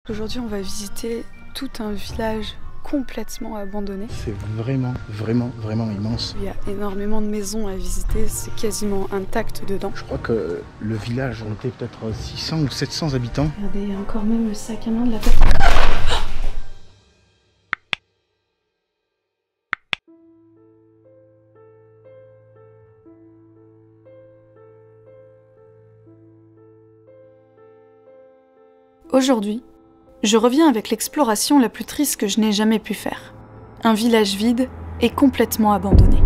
Aujourd'hui, on va visiter tout un village complètement abandonné. C'est vraiment immense. Il y a énormément de maisons à visiter, c'est quasiment intact dedans. Je crois que le village était peut-être 600 ou 700 habitants. Regardez, il y a encore même le sac à main de la personne. Aujourd'hui, je reviens avec l'exploration la plus triste que je n'ai jamais pu faire. Un village vide et complètement abandonné,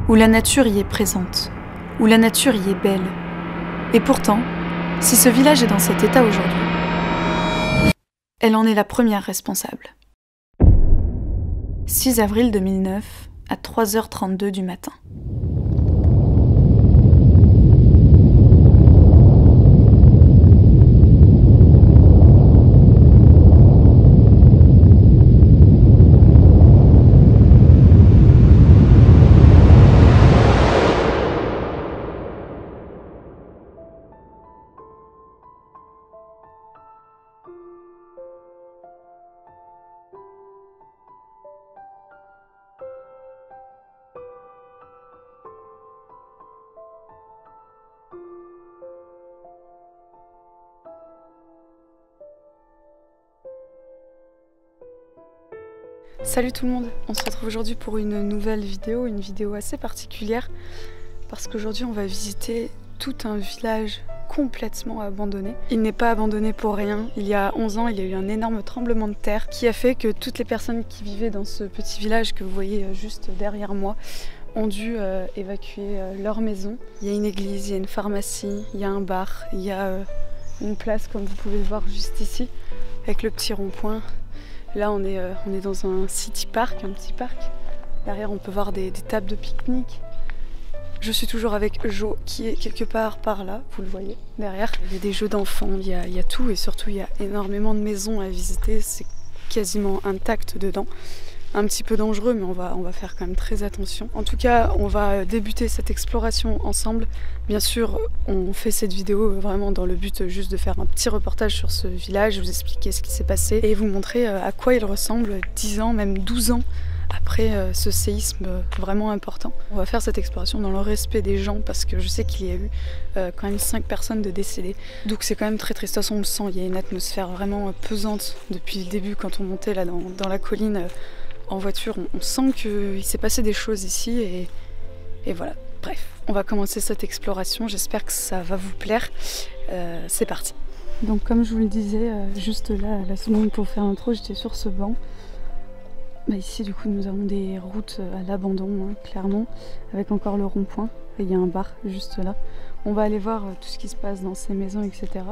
où la nature y est présente, où la nature y est belle. Et pourtant, si ce village est dans cet état aujourd'hui, elle en est la première responsable. 6 avril 2009, à 3h32 du matin. Salut tout le monde, on se retrouve aujourd'hui pour une nouvelle vidéo, une vidéo assez particulière parce qu'aujourd'hui on va visiter tout un village complètement abandonné. Il n'est pas abandonné pour rien, il y a 11 ans il y a eu un énorme tremblement de terre qui a fait que toutes les personnes qui vivaient dans ce petit village que vous voyez juste derrière moi ont dû évacuer leur maison. Il y a une église, il y a une pharmacie, il y a un bar, il y a une place comme vous pouvez le voir juste ici avec le petit rond-point. Là, on est dans un city park, un petit parc. Derrière, on peut voir des tables de pique-nique. Je suis toujours avec Jo, qui est quelque part par là, vous le voyez, derrière. Il y a des jeux d'enfants, il y a tout, et surtout, il y a énormément de maisons à visiter. C'est quasiment intact dedans. Un petit peu dangereux, mais on va faire quand même très attention. En tout cas, on va débuter cette exploration ensemble. Bien sûr, on fait cette vidéo vraiment dans le but juste de faire un petit reportage sur ce village, vous expliquer ce qui s'est passé et vous montrer à quoi il ressemble 10 ans, même 12 ans après ce séisme vraiment important. On va faire cette exploration dans le respect des gens parce que je sais qu'il y a eu quand même 5 personnes de décédées. Donc c'est quand même très triste. De toute façon, on le sent, il y a une atmosphère vraiment pesante depuis le début quand on montait là dans la colline. En voiture, on sent qu'il s'est passé des choses ici et voilà. Bref, on va commencer cette exploration, j'espère que ça va vous plaire. C'est parti. Donc comme je vous le disais, juste là, la seconde pour faire l'intro, j'étais sur ce banc. Bah ici du coup nous avons des routes à l'abandon, hein, clairement, avec encore le rond-point. Et il y a un bar juste là. On va aller voir tout ce qui se passe dans ces maisons, etc.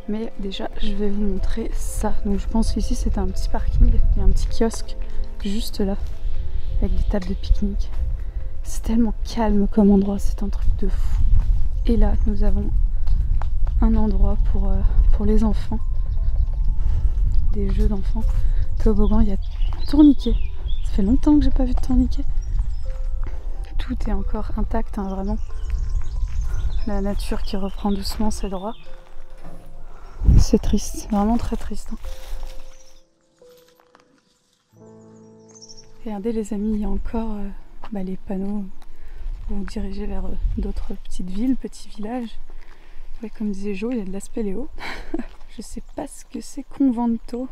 Mais déjà, je vais vous montrer ça. Donc je pense qu'ici c'est un petit parking, il y a un petit kiosque juste là, avec des tables de pique-nique. C'est tellement calme comme endroit, c'est un truc de fou. Et là, nous avons un endroit pour les enfants, des jeux d'enfants. Toboggan, il y a un tourniquet. Ça fait longtemps que j'ai pas vu de tourniquet. Tout est encore intact, hein, vraiment. La nature qui reprend doucement ses droits. C'est triste, vraiment très triste. Hein. Regardez les amis, il y a encore les panneaux pour vous diriger vers d'autres petites villes, petits villages. Ouais, comme disait Jo, il y a de la spéléo. Je sais pas ce que c'est, convento.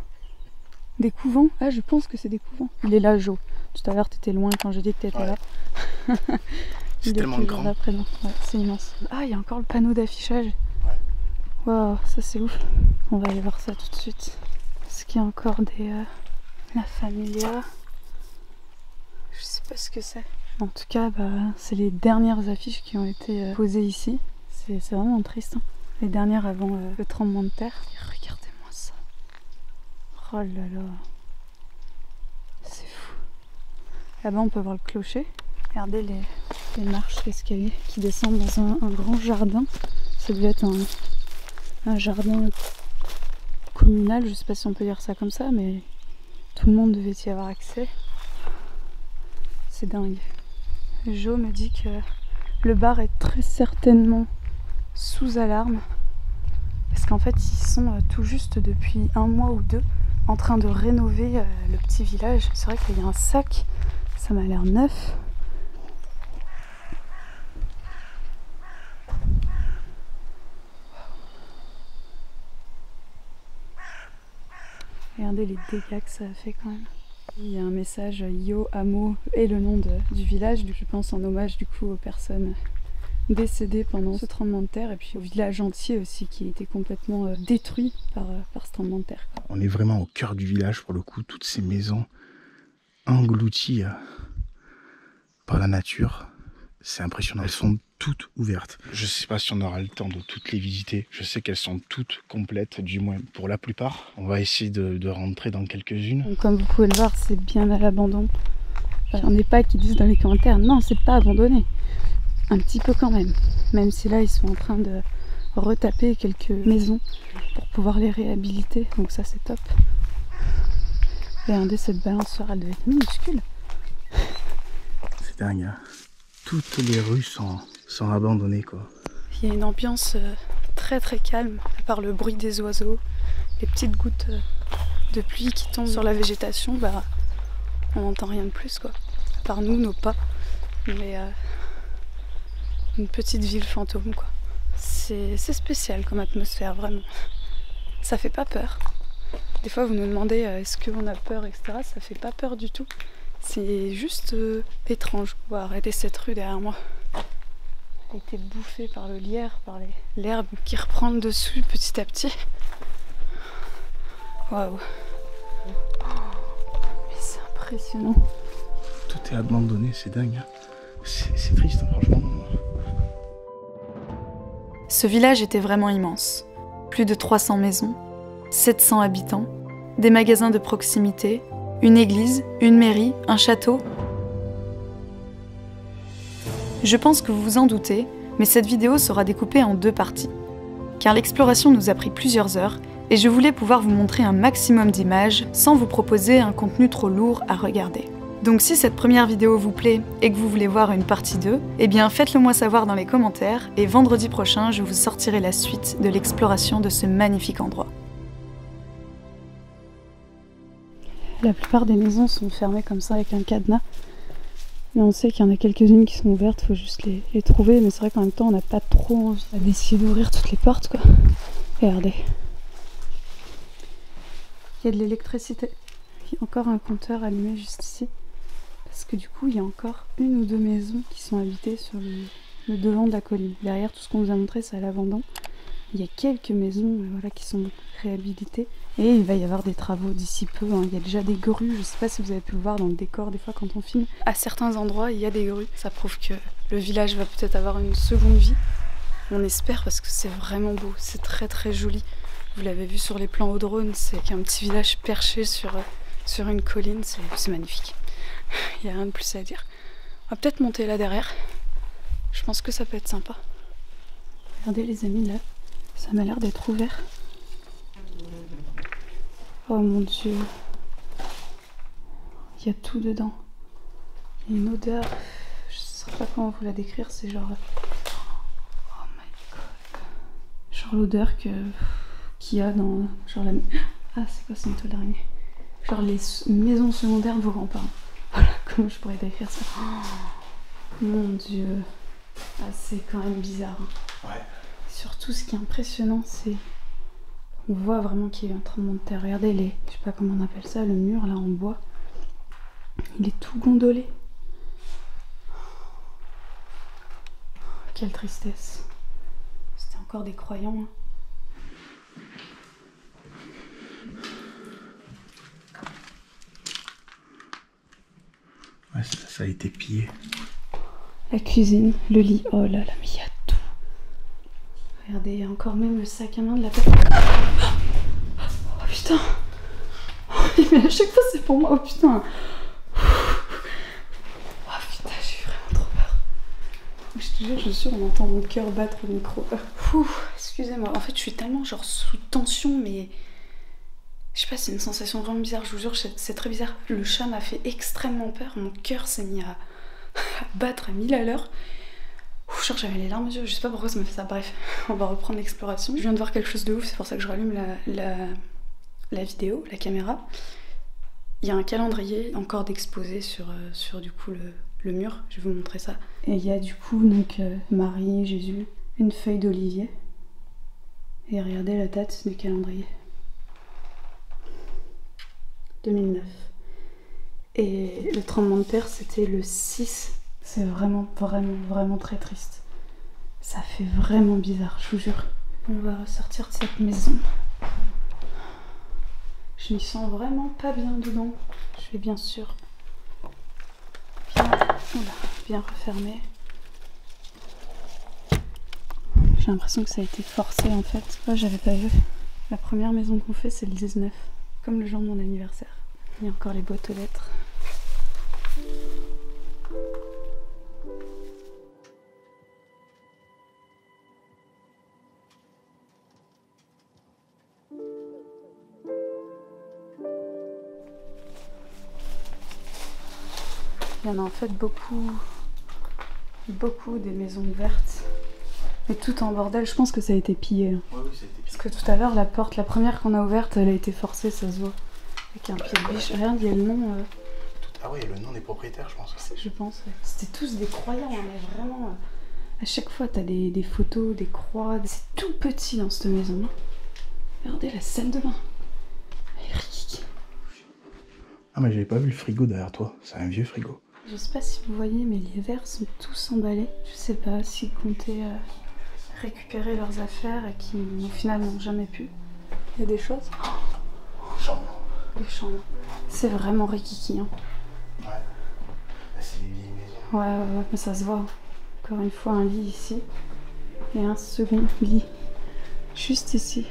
Des couvents? Ah, je pense que c'est des couvents. Il est là, Jo. Tout à l'heure, t'étais loin quand j'ai dit que t'étais là. C'est tellement grand. Ouais, c'est immense. Ah, il y a encore le panneau d'affichage. Waouh, ça c'est ouf. On va aller voir ça tout de suite. Est-ce qu'il y a encore la Familia? Je sais pas ce que c'est. En tout cas, c'est les dernières affiches qui ont été posées ici. C'est vraiment triste. Hein. Les dernières avant le tremblement de terre. Et regardez-moi ça. Oh là là. C'est fou. Là-bas, on peut voir le clocher. Regardez les marches, l'escalier qui descendent dans un grand jardin. Ça devait être un jardin communal, je sais pas si on peut dire ça comme ça, mais tout le monde devait y avoir accès. C'est dingue. Jo me dit que le bar est très certainement sous alarme Parce qu'en fait, ils sont tout juste depuis 1 mois ou 2 en train de rénover le petit village. C'est vrai qu'il y a un sac, ça m'a l'air neuf. Regardez les dégâts que ça a fait quand même. Il y a un message Yo Amo et le nom du village, je pense en hommage du coup aux personnes décédées pendant ce tremblement de terre, et puis au village entier aussi qui a été complètement détruit par ce tremblement de terre. On est vraiment au cœur du village pour le coup, toutes ces maisons englouties par la nature. C'est impressionnant, elles sont toutes ouvertes. Je ne sais pas si on aura le temps de toutes les visiter. Je sais qu'elles sont toutes complètes, du moins pour la plupart. On va essayer de rentrer dans quelques-unes. Comme vous pouvez le voir, c'est bien à l'abandon. J'en ai pas qui disent dans les commentaires, non, c'est pas abandonné. Un petit peu quand même. Même si là, ils sont en train de retaper quelques maisons pour pouvoir les réhabiliter. Donc ça, c'est top. Regardez, cette balançoire, elle devait être minuscule. C'est dingue, hein. Toutes les rues sont abandonnées, quoi. Il y a une ambiance très très calme, à part le bruit des oiseaux, les petites gouttes de pluie qui tombent sur la végétation, bah on n'entend rien de plus, quoi. À part nous, nos pas. Mais une petite ville fantôme, quoi. C'est spécial comme atmosphère, vraiment. Ça fait pas peur. Des fois vous nous demandez est-ce qu'on a peur, etc. Ça fait pas peur du tout. C'est juste étrange. On va arrêter cette rue derrière moi. Elle a été bouffée par le lierre, par l'herbe qui reprend le dessus petit à petit. Waouh! Mais c'est impressionnant. Tout est abandonné, c'est dingue. C'est triste, hein, franchement. Ce village était vraiment immense. Plus de 300 maisons, 700 habitants, des magasins de proximité, une église, une mairie, un château. Je pense que vous vous en doutez, mais cette vidéo sera découpée en 2 parties. Car l'exploration nous a pris plusieurs heures et je voulais pouvoir vous montrer un maximum d'images sans vous proposer un contenu trop lourd à regarder. Donc si cette première vidéo vous plaît et que vous voulez voir une partie 2, eh bien faites-le moi savoir dans les commentaires et vendredi prochain je vous sortirai la suite de l'exploration de ce magnifique endroit. La plupart des maisons sont fermées comme ça avec un cadenas. Mais on sait qu'il y en a quelques-unes qui sont ouvertes, il faut juste les trouver. Mais c'est vrai qu'en même temps, on n'a pas trop envie d'essayer d'ouvrir toutes les portes, quoi. Regardez. Il y a de l'électricité. Il y a encore un compteur allumé juste ici. Parce que du coup, il y a encore 1 ou 2 maisons qui sont habitées sur le devant de la colline. Derrière, tout ce qu'on vous a montré, c'est à l'abandon. Il y a quelques maisons voilà, qui sont réhabilitées. Et il va y avoir des travaux d'ici peu, hein. Il y a déjà des grues, je ne sais pas si vous avez pu le voir dans le décor des fois quand on filme. À certains endroits, il y a des grues. Ça prouve que le village va peut-être avoir une seconde vie. On espère parce que c'est vraiment beau, c'est très très joli. Vous l'avez vu sur les plans au drone, c'est qu'un petit village perché sur une colline, c'est magnifique. Il n'y a rien de plus à dire. On va peut-être monter là derrière. Je pense que ça peut être sympa. Regardez les amis là, ça m'a l'air d'être ouvert. Oh mon dieu, il y a tout dedans. Il y a une odeur, je ne sais pas comment vous la décrire, c'est genre... Oh my god. Genre l'odeur qu'il y a dans... Genre la... Ah, c'est quoi, c'est une toile d'araignée. Genre les maisons secondaires de vos grands-parents. Voilà, comment je pourrais décrire ça. Oh, mon dieu. Ah, c'est quand même bizarre. Hein. Ouais. Surtout, ce qui est impressionnant, c'est... On voit vraiment qu'il y a un tremblement de terre. Regardez les, je sais pas comment on appelle ça, le mur là en bois. Il est tout gondolé. Quelle tristesse. C'était encore des croyants. Hein. Ouais, ça a été pillé. La cuisine, le lit, oh là là, mais il y a tout. Regardez, il y a encore même le sac à main de la personne. Oh putain. Mais à chaque fois c'est pour moi, oh putain. Oh putain, j'ai vraiment trop peur. Je te jure, je suis sûre, on entend mon cœur battre au micro. Excusez-moi, en fait je suis tellement genre sous tension, mais... Je sais pas, c'est une sensation vraiment bizarre, je vous jure, c'est très bizarre. Le chat m'a fait extrêmement peur, mon cœur s'est mis à battre à 1000 à l'heure. je jure, j'avais les larmes aux yeux, je sais pas pourquoi ça m'a fait ça. Bref, on va reprendre l'exploration. Je viens de voir quelque chose de ouf, c'est pour ça que je rallume la vidéo, la caméra. Il y a un calendrier encore d'exposé sur du coup le mur, je vais vous montrer ça. Et il y a du coup donc Marie, Jésus, une feuille d'olivier. Et regardez la date du calendrier. 2009. Et le tremblement de terre c'était le 6. C'est vraiment très triste. Ça fait vraiment bizarre, je vous jure. On va ressortir de cette maison. Je m'y sens vraiment pas bien dedans. Je vais bien sûr bien refermer. J'ai l'impression que ça a été forcé en fait. Oh, j'avais pas vu. La première maison qu'on fait c'est le 19, comme le jour de mon anniversaire. Il y a encore les boîtes aux lettres. Il y en a en fait beaucoup des maisons vertes, mais tout en bordel. Je pense que ça a été pillé. Ouais, oui, ça a été pillé. Parce que tout à l'heure, la porte, la première qu'on a ouverte, elle a été forcée, ça se voit. Avec un pied de biche. Regarde, il y a le nom. Ah oui, le nom des propriétaires, je pense. Je pense, ouais. C'était tous des croyants, hein, mais vraiment. À chaque fois, t'as des photos, des croix. C'est tout petit dans cette maison. Regardez la salle de bain. Elle est rique. Ah, mais j'avais pas vu le frigo derrière toi. C'est un vieux frigo. Je sais pas si vous voyez, mais les verres sont tous emballés. Je sais pas s'ils comptaient récupérer leurs affaires et qui au final n'ont jamais pu. Il y a des choses. Chambre. Les chambres. C'est vraiment rikiki. Hein. Ouais. Là, c'est les vieilles maisons. Ouais, mais ça se voit. Encore une fois, un lit ici. Et un second lit. Juste ici.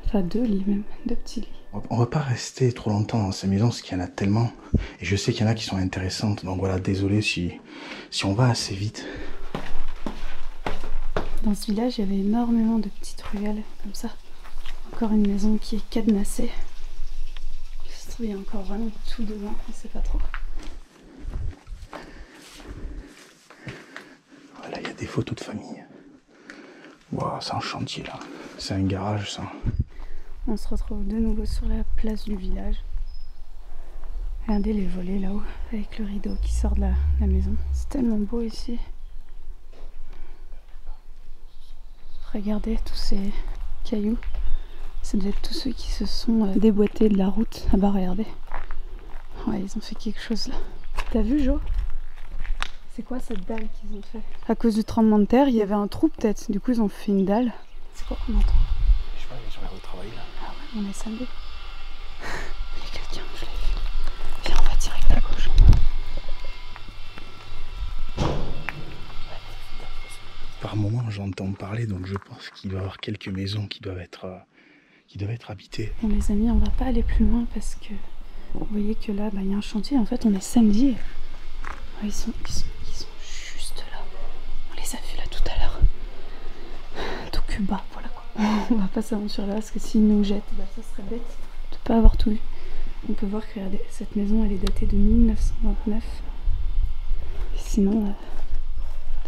Enfin, 2 lits même. 2 petits lits. On va pas rester trop longtemps dans ces maisons parce qu'il y en a tellement. Et je sais qu'il y en a qui sont intéressantes. Donc voilà, désolé si on va assez vite. Dans ce village, il y avait énormément de petites ruelles comme ça. Encore une maison qui est cadenassée. Je trouve qu'il y a encore vraiment tout devant, on sait pas trop. Voilà, il y a des photos de famille. Waouh, c'est un chantier là. C'est un garage ça. On se retrouve de nouveau sur la place du village. Regardez les volets là-haut, avec le rideau qui sort de la maison. C'est tellement beau ici. Regardez tous ces cailloux. Ça devait être tous ceux qui se sont déboîtés de la route. Ah bah regardez. Ouais, ils ont fait quelque chose là. T'as vu Jo? C'est quoi cette dalle qu'ils ont fait? À cause du tremblement de terre, il y avait un trou peut-être. Du coup ils ont fait une dalle. C'est quoi qu'on entend? Je sais pas, ils sont allés au travail là. Ah ouais, on est samedi. Il y a quelqu'un, je l'ai vu. Viens, on va direct à gauche. Par moment j'entends parler, donc je pense qu'il doit y avoir quelques maisons qui doivent être habitées. Bon les amis, on va pas aller plus loin parce que vous voyez que là, il y a un chantier. En fait, on est samedi. Ouais, ils sont juste là. On les a vus là tout à l'heure. Donc bas, voilà quoi. On va pas s'aventurer là parce que s'ils nous jettent, ça serait bête de pas avoir tout vu. On peut voir que regardez, cette maison elle est datée de 1929. Et sinon,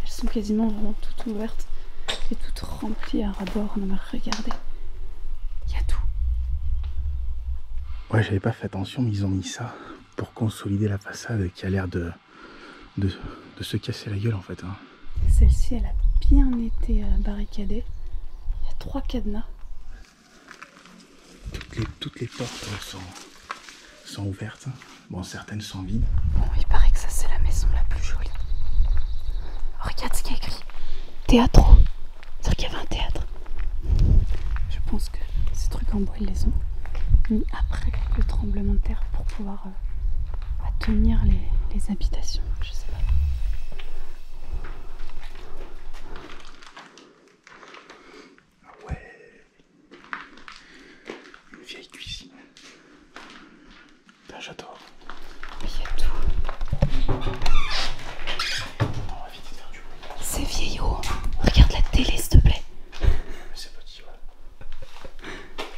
elles sont quasiment vraiment toutes ouvertes et toutes remplies à ras-bord. Non mais regardez, il y a tout. Ouais, j'avais pas fait attention, mais ils ont mis ça pour consolider la façade qui a l'air de se casser la gueule en fait. Hein. Celle-ci, elle a bien été barricadée. Il y a 3 cadenas. Toutes les portes sont ouvertes. Bon, certaines sont vides. Bon, il paraît que ça, c'est la maison la plus jolie. Regarde ce qu'il y a écrit. Théâtre. C'est-à-dire qu'il y avait un théâtre. Je pense que ces trucs en bois, ils les ont mis après le tremblement de terre pour pouvoir tenir les habitations. Je sais pas. Ah ouais. Une vieille cuisine. Ben, j'adore. Il y a tout. On va vite faire du bruit. C'est vieillot. Regarde la télé, s'il te plaît. C'est petit, ouais.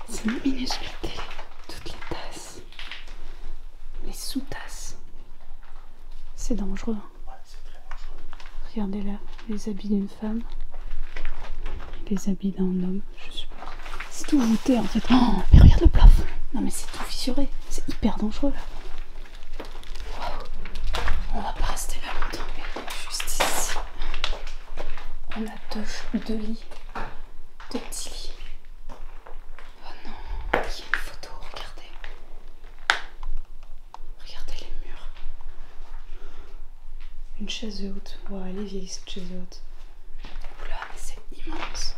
C'est une minuscule télé. Toutes les tasses. Les sous-tasses. C'est dangereux. Ouais, c'est très dangereux. Regardez là, les habits d'une femme, les habits d'un homme, je sais pas. C'est tout voûté en fait. Oh, mais regarde le plafond. Non mais c'est tout fissuré, c'est hyper dangereux là. Wow. On va pas rester là longtemps, mais juste ici. On a deux lits, deux petits lits. Oh non, il y a une photo, regardez. Regardez les murs. Une chaise haute. Wow, elle est vieille cette chaise haute. Oula, mais c'est immense.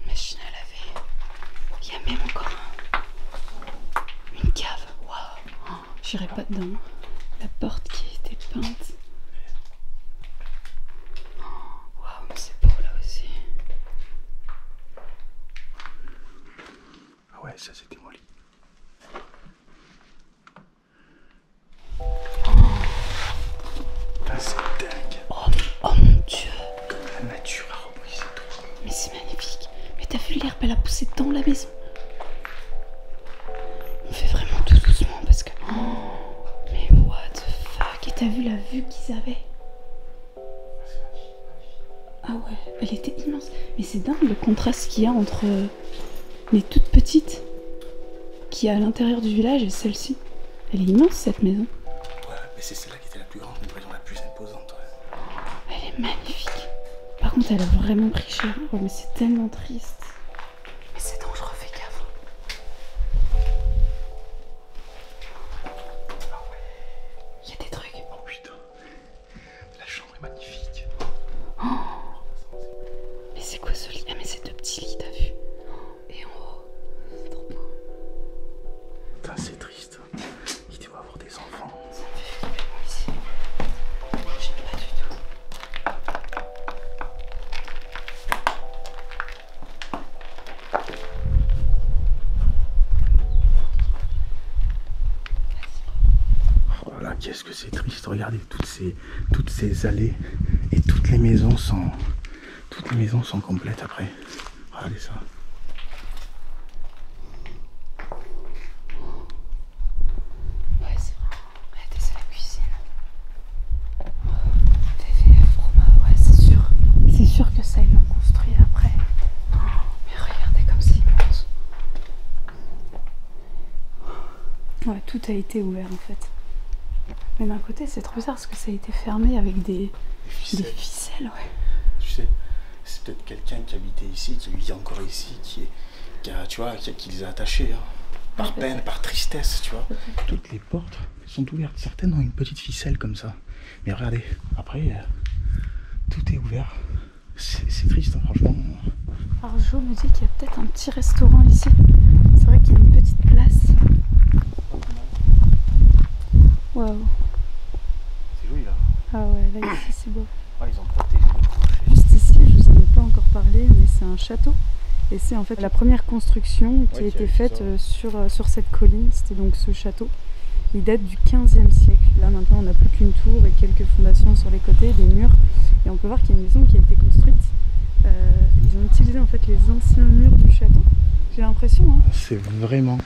Machine à laver. Il y a même encore une cave. Waouh. J'irai pas dedans. La porte qui a été peinte. Waouh, mais c'est beau là aussi. Ah ouais, ça c'était mon lit. Ah, c'est dingue. Oh mon dieu. Comme la nature a repris ses droits. Mais c'est magnifique. Mais t'as vu l'herbe, elle a poussé dans la maison. On fait vraiment tout doucement parce que... Oh, mais what the fuck. Et t'as vu la vue qu'ils avaient? Ah ouais, elle était immense. Mais c'est dingue le contraste qu'il y a entre les toutes petites qu'il y a à l'intérieur du village et celle-ci. Elle est immense cette maison. Ouais, mais c'est celle-là qui était la plus grande, mais la plus imposante. Ouais. Elle est magnifique. Par contre, elle a vraiment pris cher. Oh, mais c'est tellement triste. Mais c'est dangereux, fais gaffe. Il y a des trucs. Oh putain, la chambre est magnifique. Oh. Mais c'est quoi ce lit? Ah mais c'est deux petits lits, t'as vu? Et en haut, c'est trop beau. Putain, c'est triste. Il doit avoir des enfants. Ça me fait flipper moi ici. J'aime pas du tout. Oh là, qu'est-ce que c'est triste. Regardez toutes ces allées et toutes les maisons sont complètes après. Regardez ça. Ouais, c'est vrai. Regardez, c'est la cuisine. VVF Roma, ouais, c'est sûr. C'est sûr que ça, ils l'ont construit après. Oh, mais regardez comme c'est immense. Ouais, tout a été ouvert en fait. Mais d'un côté, c'est trop bizarre parce que ça a été fermé avec des ficelles, ouais. Tu sais, c'est peut-être quelqu'un qui habitait ici, qui vit encore ici, qui les a attachés. Hein. Par peine, par tristesse, tu vois. Toutes les portes sont ouvertes. Certaines ont une petite ficelle comme ça. Mais regardez, après, tout est ouvert. C'est triste, hein, franchement. Alors Jo me dit qu'il y a peut-être un petit restaurant ici. C'est vrai qu'il y a une petite place. Waouh. C'est joli là. Ah ouais, là ici c'est beau. Ah, ils ont protégé le clocher. Juste ici, je vous en ai pas encore parlé, mais c'est un château. Et c'est en fait la première construction qui a été faite sur cette colline. C'était donc ce château. Il date du 15e siècle. Là maintenant on n'a plus qu'une tour et quelques fondations sur les côtés, des murs. Et on peut voir qu'il y a une maison qui a été construite. Ils ont utilisé en fait les anciens murs du château. J'ai l'impression. Hein. C'est vraiment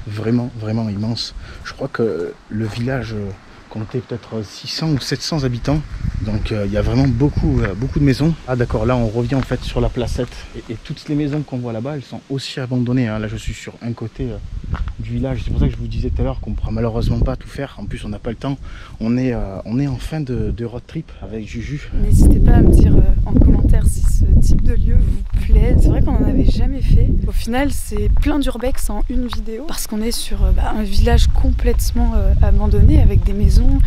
immense. Je crois que le village comptait peut-être 600 ou 700 habitants. Donc il y a vraiment beaucoup de maisons. Ah d'accord, là on revient en fait sur la placette. Et toutes les maisons qu'on voit là-bas, elles sont aussi abandonnées. Hein. Là je suis sur un côté du village. C'est pour ça que je vous disais tout à l'heure qu'on ne pourra malheureusement pas tout faire. En plus on n'a pas le temps. On est en fin de road trip avec Juju. N'hésitez pas à me dire en commentaire si ce type de lieu vous plaît. C'est vrai qu'on n'en avait jamais fait. Au final c'est plein d'urbex en une vidéo. Parce qu'on est sur un village complètement abandonné avec des maisons,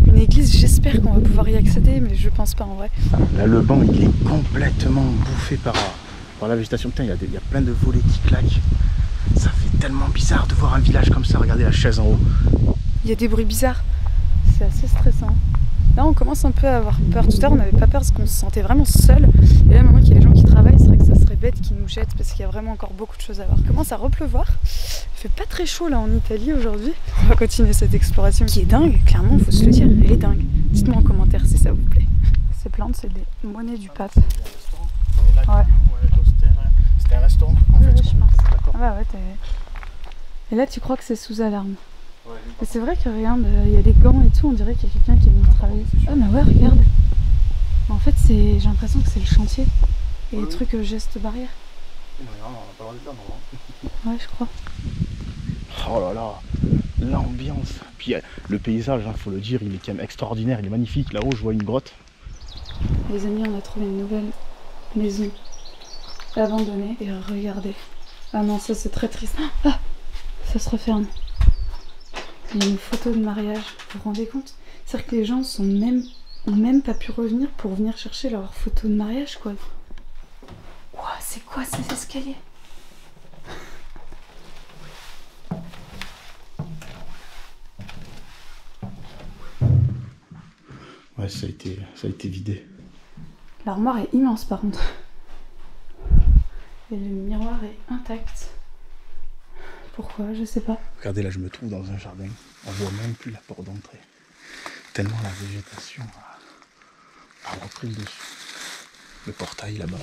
une église. J'espère qu'on va pouvoir y accéder mais je pense pas en vrai. Là le banc il est complètement bouffé par la végétation. Putain, il y a plein de volets qui claquent. Ça fait tellement bizarre de voir un village comme ça. Regardez la chaise en haut. Il y a des bruits bizarres. C'est assez stressant. Là on commence un peu à avoir peur. Tout à l'heure on n'avait pas peur parce qu'on se sentait vraiment seul. Et là maintenant qu'il y a les gens qui travaillent, c'est vrai que ça serait bête qu'ils nous jettent parce qu'il y a vraiment encore beaucoup de choses à voir. Il commence à repleuvoir. Il fait pas très chaud là en Italie aujourd'hui. On va continuer cette exploration qui est dingue. Clairement il faut se le dire, elle est dingue. Dites-moi en commentaire si ça vous plaît. Ces plantes c'est des monnaies du pape. Ouais. C'était un restaurant en Oui, fait. je pense. D'accord. Ah bah ouais, et là tu crois que c'est sous alarme. Et c'est vrai que regarde, il y a des gants et tout, on dirait qu'il y a quelqu'un qui est venu travailler. Ah mais ouais, regarde. En fait, j'ai l'impression que c'est le chantier. Et les trucs gestes barrières. Non, on n'a pas le droit de là, Ouais, je crois. Oh là là, l'ambiance. Puis le paysage, faut le dire, il est quand même extraordinaire, il est magnifique. Là-haut, je vois une grotte. Les amis, on a trouvé une nouvelle maison abandonnée. Et regardez. Ah non, ça c'est très triste. Ah, ça se referme. Il y a une photo de mariage. Vous vous rendez compte? C'est-à-dire que les gens ont même pas pu revenir pour venir chercher leur photo de mariage, quoi. Ouah, c'est quoi ces escaliers? Ouais, ça a été vidé. L'armoire est immense par contre. Et le miroir est intact. Pourquoi? Je sais pas. Regardez, là, je me trouve dans un jardin. On voit même plus la porte d'entrée. Tellement la végétation a repris le dessus. Le portail là-bas.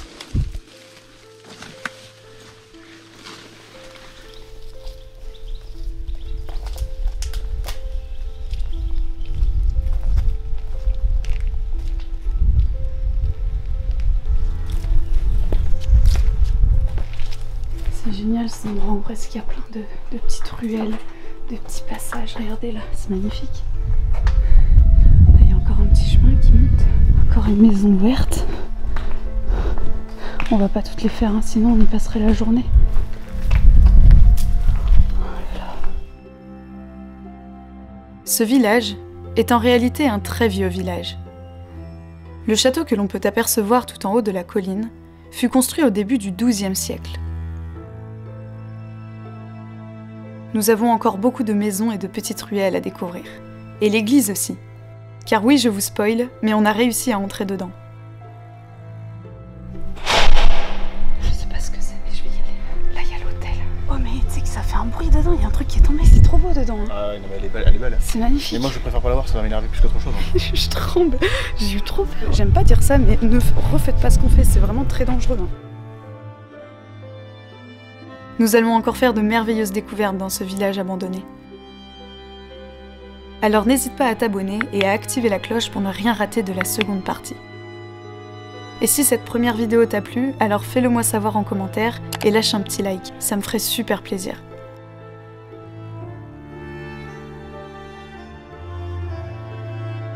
C'est génial cet endroit, en vrai, parce qu'il y a plein de petites ruelles, de petits passages. Regardez là, c'est magnifique. Là, il y a encore un petit chemin qui monte. Encore une maison verte. On va pas toutes les faire, hein, sinon on y passerait la journée. Oh là là. Ce village est en réalité un très vieux village. Le château que l'on peut apercevoir tout en haut de la colline fut construit au début du XIIe siècle. Nous avons encore beaucoup de maisons et de petites ruelles à découvrir. Et l'église aussi. Car oui, je vous spoil, mais on a réussi à entrer dedans. Je sais pas ce que c'est, mais je vais y aller. Là, il y a l'hôtel. Oh, mais tu sais que ça fait un bruit dedans, il y a un truc qui est tombé, c'est trop beau dedans. Hein. Ah non, mais elle est belle, elle est belle. C'est magnifique. Mais moi, je préfère pas la voir, ça va m'énerver plus qu'autre chose. Hein. Je tremble, j'ai eu trop peur. J'aime pas dire ça, mais ne refaites pas ce qu'on fait, c'est vraiment très dangereux. Hein. Nous allons encore faire de merveilleuses découvertes dans ce village abandonné. Alors n'hésite pas à t'abonner et à activer la cloche pour ne rien rater de la seconde partie. Et si cette première vidéo t'a plu, alors fais-le moi savoir en commentaire et lâche un petit like, ça me ferait super plaisir.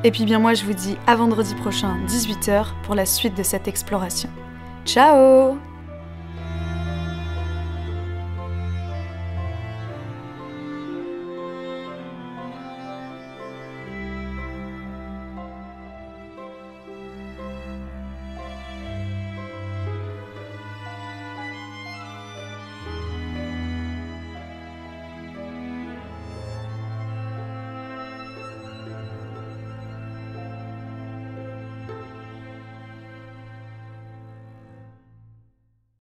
Et puis bien moi je vous dis à vendredi prochain 18 h pour la suite de cette exploration. Ciao!